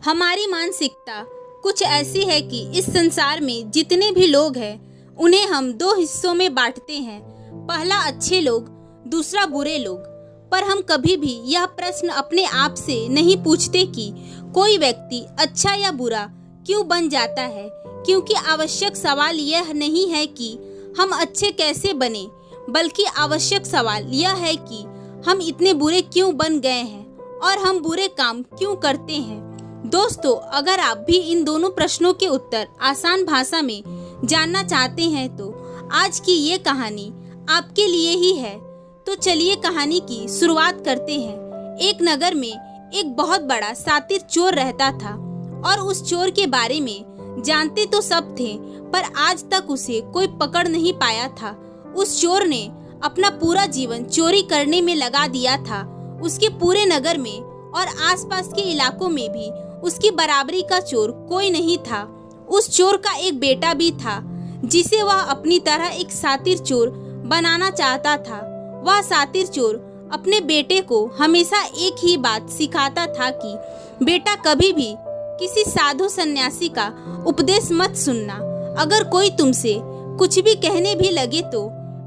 हमारी मानसिकता कुछ ऐसी है कि इस संसार में जितने भी लोग हैं उन्हें हम दो हिस्सों में बांटते हैं। पहला अच्छे लोग, दूसरा बुरे लोग। पर हम कभी भी यह प्रश्न अपने आप से नहीं पूछते कि कोई व्यक्ति अच्छा या बुरा क्यों बन जाता है, क्योंकि आवश्यक सवाल यह नहीं है कि हम अच्छे कैसे बने, बल्कि आवश्यक सवाल यह है कि हम इतने बुरे क्यों बन गए हैं और हम बुरे काम क्यों करते हैं। दोस्तों, अगर आप भी इन दोनों प्रश्नों के उत्तर आसान भाषा में जानना चाहते हैं तो आज की ये कहानी आपके लिए ही है। तो चलिए कहानी की शुरुआत करते हैं। एक नगर में एक बहुत बड़ा शातिर चोर रहता था और उस चोर के बारे में जानते तो सब थे, पर आज तक उसे कोई पकड़ नहीं पाया था। उस चोर ने अपना पूरा जीवन चोरी करने में लगा दिया था। उसके पूरे नगर में और आसपास के इलाकों में भी उसकी बराबरी का चोर कोई नहीं था। उस चोर का एक बेटा भी था जिसे वह अपनी तरह एक शातिर चोर बनाना चाहता था। वह शातिर चोर अपने बेटे को हमेशा एक ही बात सिखाता था कि बेटा, कभी भी किसी साधु सन्यासी का उपदेश मत सुनना। अगर कोई तुमसे कुछ भी कहने भी लगे तो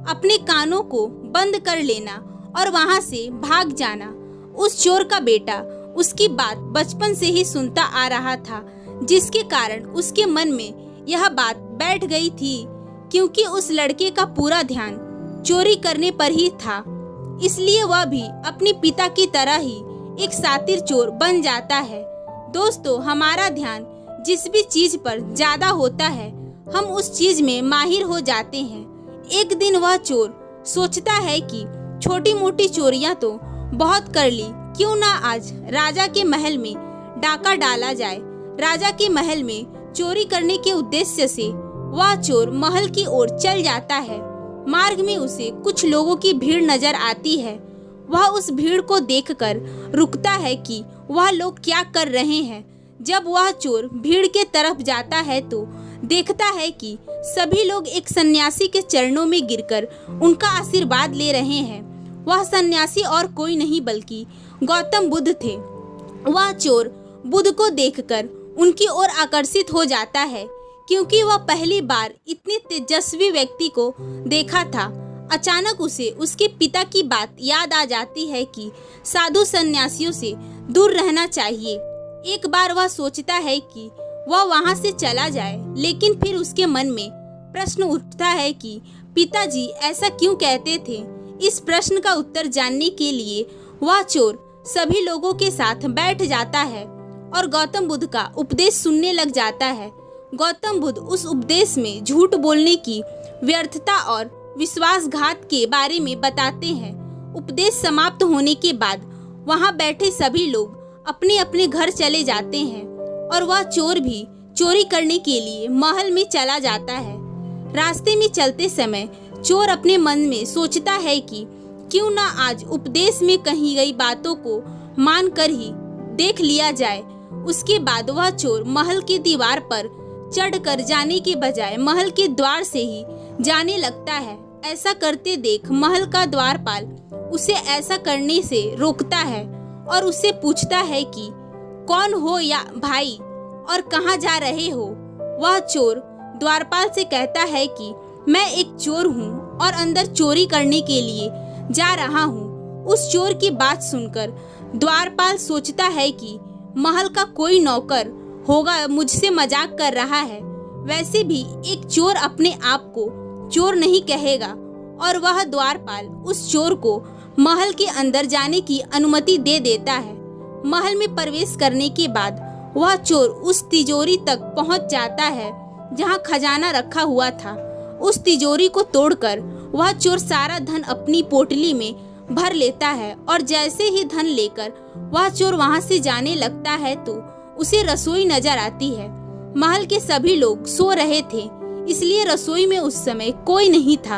अपने कानों को बंद कर लेना और वहां से भाग जाना। उस चोर का बेटा उसकी बात बचपन से ही सुनता आ रहा था, जिसके कारण उसके मन में यह बात बैठ गई थी, क्योंकि उस लड़के का पूरा ध्यान चोरी करने पर ही था। इसलिए वह भी अपने पिता की तरह ही एक शातिर चोर बन जाता है। दोस्तों, हमारा ध्यान जिस भी चीज पर ज्यादा होता है हम उस चीज में माहिर हो जाते हैं। एक दिन वह चोर सोचता है कि छोटी मोटी चोरियां तो बहुत कर ली, क्यों ना आज राजा के महल में डाका डाला जाए। राजा के महल में चोरी करने के उद्देश्य से वह चोर महल की ओर चल जाता है। मार्ग में उसे कुछ लोगों की भीड़ नजर आती है। वह उस भीड़ को देखकर रुकता है कि वह लोग क्या कर रहे हैं। जब वह चोर भीड़ के तरफ जाता है तो देखता है कि सभी लोग एक सन्यासी के चरणों में गिरकर उनका आशीर्वाद ले रहे हैं। वह सन्यासी और कोई नहीं बल्कि गौतम बुद्ध थे। वह चोर बुद्ध को देखकर उनकी ओर आकर्षित हो जाता है, क्योंकि वह पहली बार इतने तेजस्वी व्यक्ति को देखा था। अचानक उसे उसके पिता की बात याद आ जाती है कि साधु सन्यासियों से दूर रहना चाहिए। एक बार वह सोचता है कि वह वहां से चला जाए, लेकिन फिर उसके मन में प्रश्न उठता है कि पिताजी ऐसा क्यों कहते थे। इस प्रश्न का उत्तर जानने के लिए वह चोर सभी लोगों के साथ बैठ जाता है और गौतम बुद्ध का उपदेश सुनने लग जाता है। गौतम बुद्ध उस उपदेश में झूठ बोलने की व्यर्थता और विश्वासघात के बारे में बताते हैं। उपदेश समाप्त होने के बाद वहां बैठे सभी लोग अपने अपने घर चले जाते हैं और वह चोर भी चोरी करने के लिए महल में चला जाता है। रास्ते में चलते समय चोर अपने मन में सोचता है कि क्यों ना आज उपदेश में कही गई बातों को मान कर ही देख लिया जाए। उसके बाद वह चोर महल की दीवार पर चढ़कर जाने के बजाय महल के द्वार से ही जाने लगता है। ऐसा करते देख महल का द्वारपाल उसे ऐसा करने से रोकता है और उससे पूछता है कि कौन हो या भाई और कहाँ जा रहे हो। वह चोर द्वारपाल से कहता है कि मैं एक चोर हूँ और अंदर चोरी करने के लिए जा रहा हूँ। उस चोर की बात सुनकर द्वारपाल सोचता है कि महल का कोई नौकर होगा मुझसे मजाक कर रहा है। वैसे भी एक चोर अपने आप को चोर नहीं कहेगा और वह द्वारपाल उस चोर को महल के अंदर जाने की अनुमति दे देता है। महल में प्रवेश करने के बाद वह चोर उस तिजोरी तक पहुंच जाता है जहां खजाना रखा हुआ था। उस तिजोरी को तोड़कर वह चोर सारा धन अपनी पोटली में भर लेता है और जैसे ही धन लेकर वह चोर वहां से जाने लगता है तो उसे रसोई नजर आती है। महल के सभी लोग सो रहे थे, इसलिए रसोई में उस समय कोई नहीं था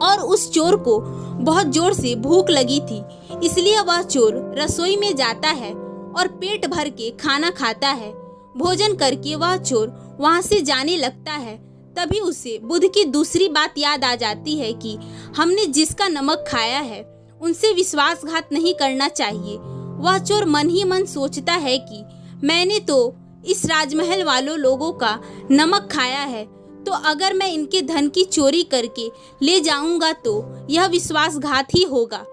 और उस चोर को बहुत जोर से भूख लगी थी। इसलिए वह चोर रसोई में जाता है और पेट भर के खाना खाता है। भोजन करके वह चोर वहां से जाने लगता है। तभी उसे बुद्ध की दूसरी बात याद आ जाती है कि हमने जिसका नमक खाया है उनसे विश्वासघात नहीं करना चाहिए। वह चोर मन ही मन सोचता है कि मैंने तो इस राजमहल वालों लोगों का नमक खाया है, तो अगर मैं इनके धन की चोरी करके ले जाऊंगा तो यह विश्वासघात ही होगा।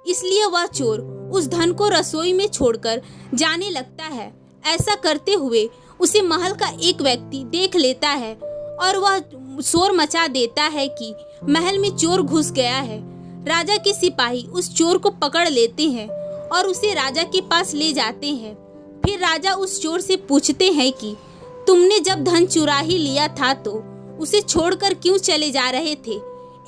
इसलिए वह चोर उस धन को रसोई में छोड़कर जाने लगता है। ऐसा करते हुए उसे महल का एक व्यक्ति देख लेता है और वह शोर मचा देता है कि महल में चोर घुस गया है। राजा के सिपाही उस चोर को पकड़ लेते हैं और उसे राजा के पास ले जाते हैं। फिर राजा उस चोर से पूछते हैं कि तुमने जब धन चुरा ही लिया था तो उसे छोड़कर क्यों चले जा रहे थे?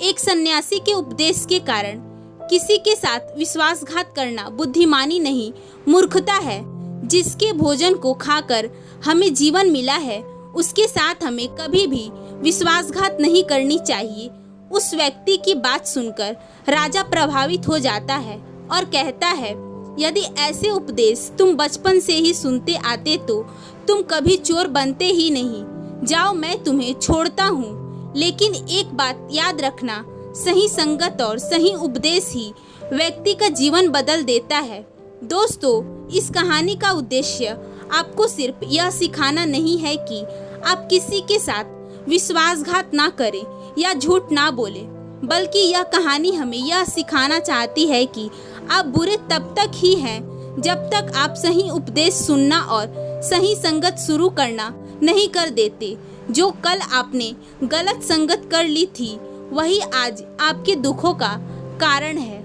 एक सन्यासी के उपदेश के कारण किसी के साथ विश्वासघात करना बुद्धिमानी नहीं, मूर्खता है। जिसके भोजन को खाकर हमें जीवन मिला है, उसके साथ हमें कभी भी विश्वासघात नहीं करनी चाहिए। उस व्यक्ति की बात सुनकर राजा प्रभावित हो जाता है और कहता है, यदि ऐसे उपदेश तुम बचपन से ही सुनते आते तो तुम कभी चोर बनते ही नहीं। जाओ, मैं तुम्हें छोड़ता हूँ, लेकिन एक बात याद रखना, सही संगत और सही उपदेश ही व्यक्ति का जीवन बदल देता है। दोस्तों, इस कहानी का उद्देश्य आपको सिर्फ यह सिखाना नहीं है कि आप किसी के साथ विश्वासघात ना करें या झूठ ना बोलें, बल्कि यह कहानी हमें यह सिखाना चाहती है कि आप बुरे तब तक ही हैं जब तक आप सही उपदेश सुनना और सही संगत शुरू करना नहीं कर देते। जो कल आपने गलत संगत कर ली थी, वही आज आपके दुखों का कारण है।